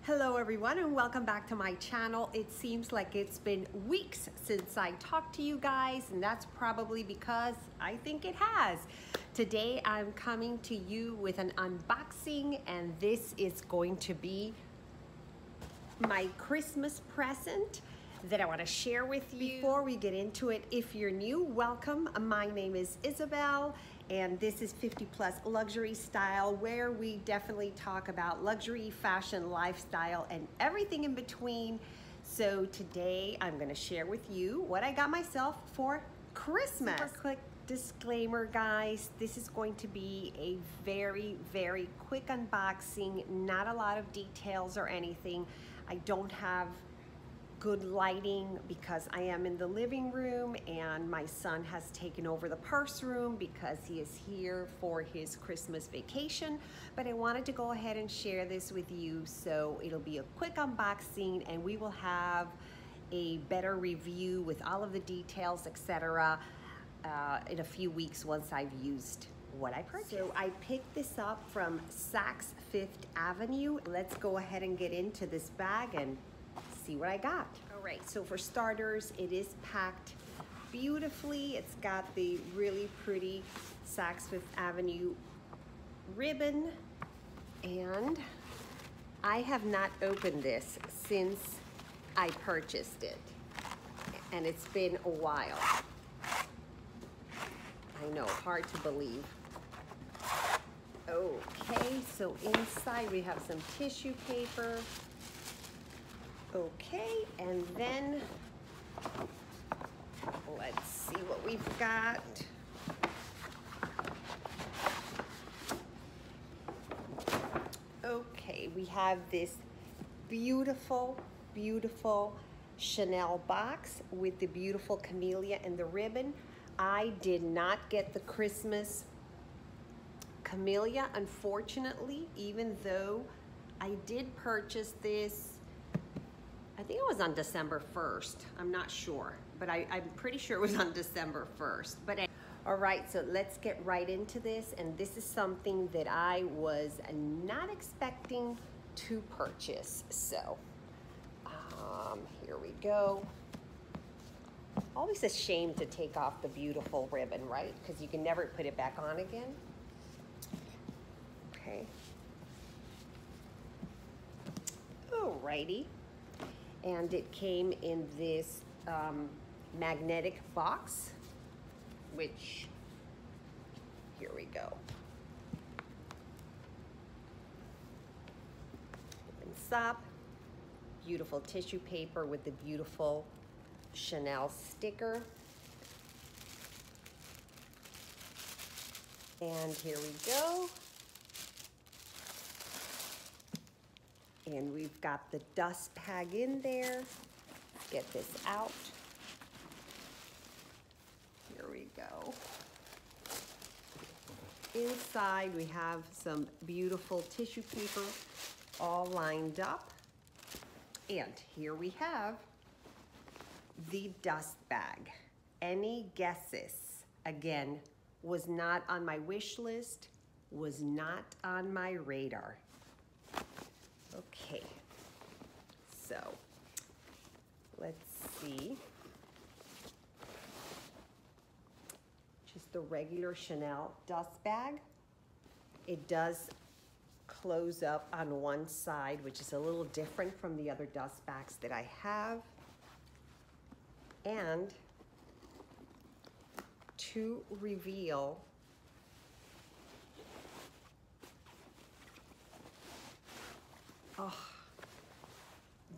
Hello everyone and welcome back to my channel. It seems like it's been weeks since I talked to you guys, and that's probably because I think it has. Today I'm coming to you with an unboxing, and this is going to be my Christmas present that I want to share with you. Before we get into it, if you're new, welcome. My name is Isabel, and this is 50 Plus Luxury Style, where we definitely talk about luxury, fashion, lifestyle, and everything in between. So today I'm going to share with you what I got myself for Christmas. Super quick disclaimer, guys, this is going to be a very quick unboxing, not a lot of details or anything. I don't have good lighting because I am in the living room and my son has taken over the purse room because he is here for his Christmas vacation. But I wanted to go ahead and share this with you, so it'll be a quick unboxing and we will have a better review with all of the details, etc. In a few weeks once I've used what I purchased. So I picked this up from Saks Fifth Avenue. Let's go ahead and get into this bag and see what I got. All right, so for starters, it is packed beautifully. It's got the really pretty Saks Fifth Avenue ribbon, and I have not opened this since I purchased it, and it's been a while. I know, hard to believe. Okay, so inside we have some tissue paper. Okay, and then let's see what we've got. Okay, we have this beautiful Chanel box with the beautiful camellia and the ribbon. I did not get the Christmas camellia, unfortunately, even though I did purchase this. I think it was on December 1st. I'm not sure, but I'm pretty sure it was on December 1st. But all right, so let's get right into this. And this is something that I was not expecting to purchase. So here we go. Always a shame to take off the beautiful ribbon, right? Because you can never put it back on again. Okay. Alrighty. And it came in this magnetic box, which, here we go. Opens up, beautiful tissue paper with the beautiful Chanel sticker. And here we go. And we've got the dust bag in there. Get this out. Here we go. Inside we have some beautiful tissue paper all lined up. And here we have the dust bag. Any guesses? Again, was not on my wish list, was not on my radar. Okay, so let's see. Just the regular Chanel dust bag. It does close up on one side, which is a little different from the other dust bags that I have. And to reveal, oh,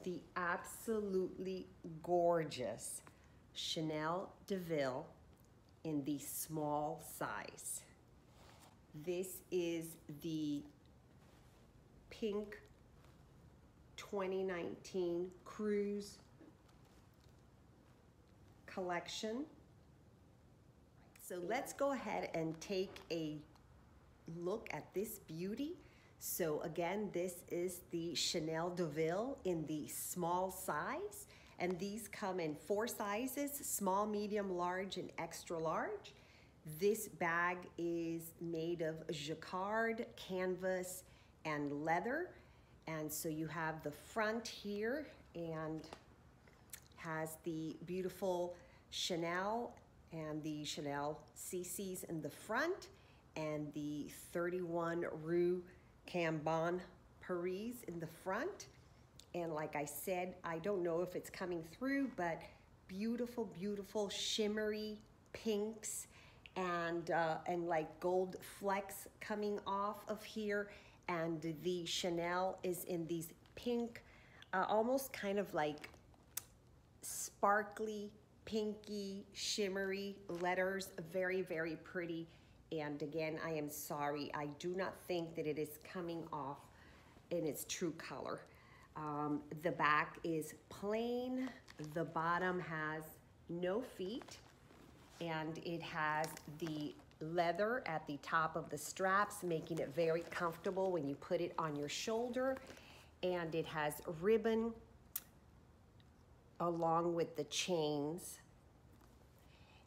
the absolutely gorgeous Chanel Deauville in the small size. This is the pink 2019 Cruise collection. So let's go ahead and take a look at this beauty. So again, this is the Chanel Deauville in the small size, and these come in 4 sizes: small, medium, large, and extra large. This bag is made of jacquard, canvas, and leather, And so you have the front here and has the beautiful Chanel and the Chanel CCs in the front and the 31 Rue Cambon Paris in the front. And like I said, I don't know if it's coming through, but beautiful, beautiful shimmery pinks and like gold flecks coming off of here. And the Chanel is in these pink, almost kind of like sparkly, pinky, shimmery letters. Very, very pretty. And again, I am sorry, I do not think that it is coming off in its true color. The back is plain, the bottom has no feet, and it has the leather at the top of the straps, making it very comfortable when you put it on your shoulder. And it has ribbon along with the chains.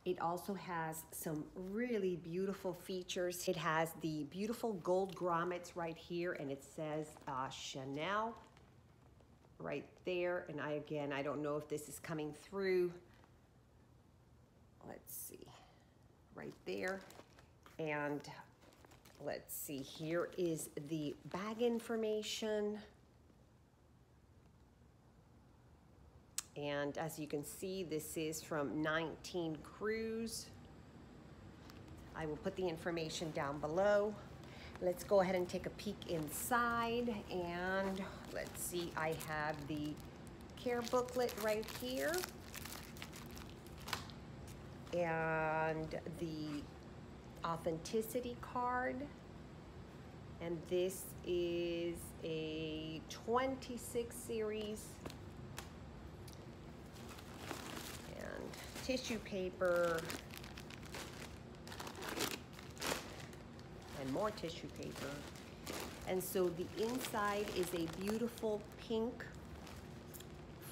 It also has some really beautiful features. It has the beautiful gold grommets right here, and it says Chanel right there. And I don't know if this is coming through. Let's see, right there. And let's see, here is the bag information. And as you can see, this is from 19 Cruise. I will put the information down below. Let's go ahead and take a peek inside. And let's see, I have the care booklet right here. And the authenticity card. And this is a 26 series. Tissue paper and more tissue paper. And so the inside is a beautiful pink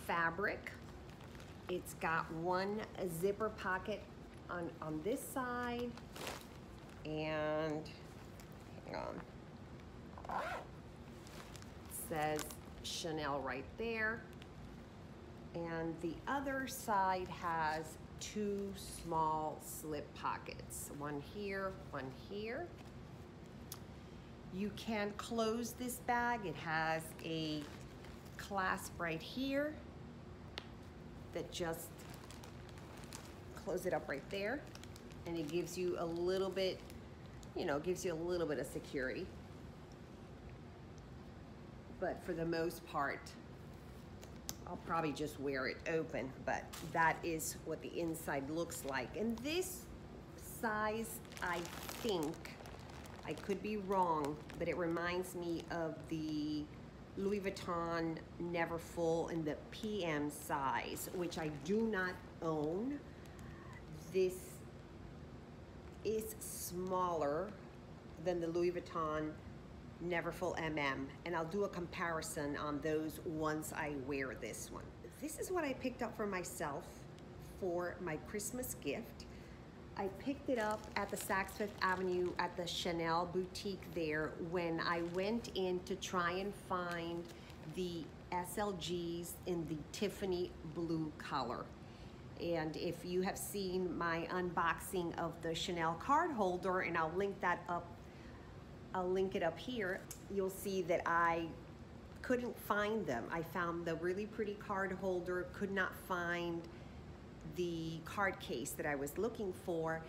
fabric. It's got one zipper pocket on this side, and hang on, it says Chanel right there. And the other side has two small slip pockets, one here, one here. You can close this bag. It has a clasp right here that just close it up right there, and it gives you a little bit, gives you a little bit of security. But for the most part, I'll probably just wear it open, but that is what the inside looks like. And this size, I think, I could be wrong, but it reminds me of the Louis Vuitton Neverfull in the PM size, which I do not own. This is smaller than the Louis Vuitton Neverfull MM, and I'll do a comparison on those once I wear this one. This is what I picked up for myself for my Christmas gift. I picked it up at the Saks Fifth Avenue at the Chanel boutique there when I went in to try and find the SLGs in the Tiffany blue color. And if you have seen my unboxing of the Chanel card holder, and I'll link that up, I'll link it up here, you'll see that I couldn't find them. I found the really pretty card holder, could not find the card case that I was looking for.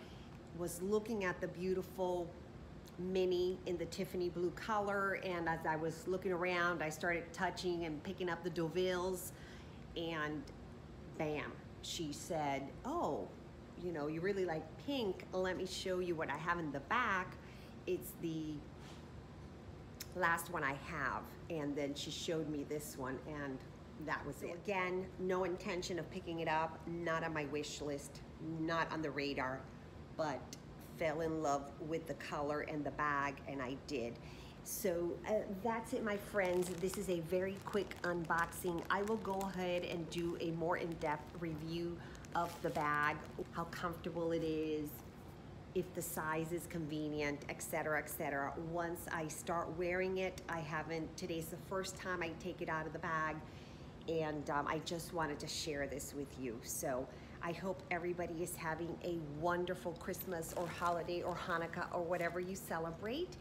Was looking at the beautiful mini in the Tiffany blue color, and as I was looking around, I started touching and picking up the Deauvilles, and bam, she said, oh, you really like pink, let me show you what I have in the back. It's the last one I have. And then she showed me this one, and that was it. Again, no intention of picking it up, not on my wish list, not on the radar, but fell in love with the color and the bag, and I did. So that's it, my friends. This is a very quick unboxing. I will go ahead and do a more in-depth review of the bag, how comfortable it is, if the size is convenient, etc., etc. Once I start wearing it, today's the first time I take it out of the bag, and I just wanted to share this with you. So I hope everybody is having a wonderful Christmas or holiday or Hanukkah or whatever you celebrate.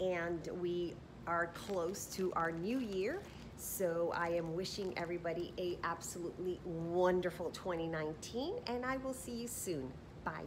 And we are close to our new year. So I am wishing everybody a absolutely wonderful 2019, and I will see you soon. Bye.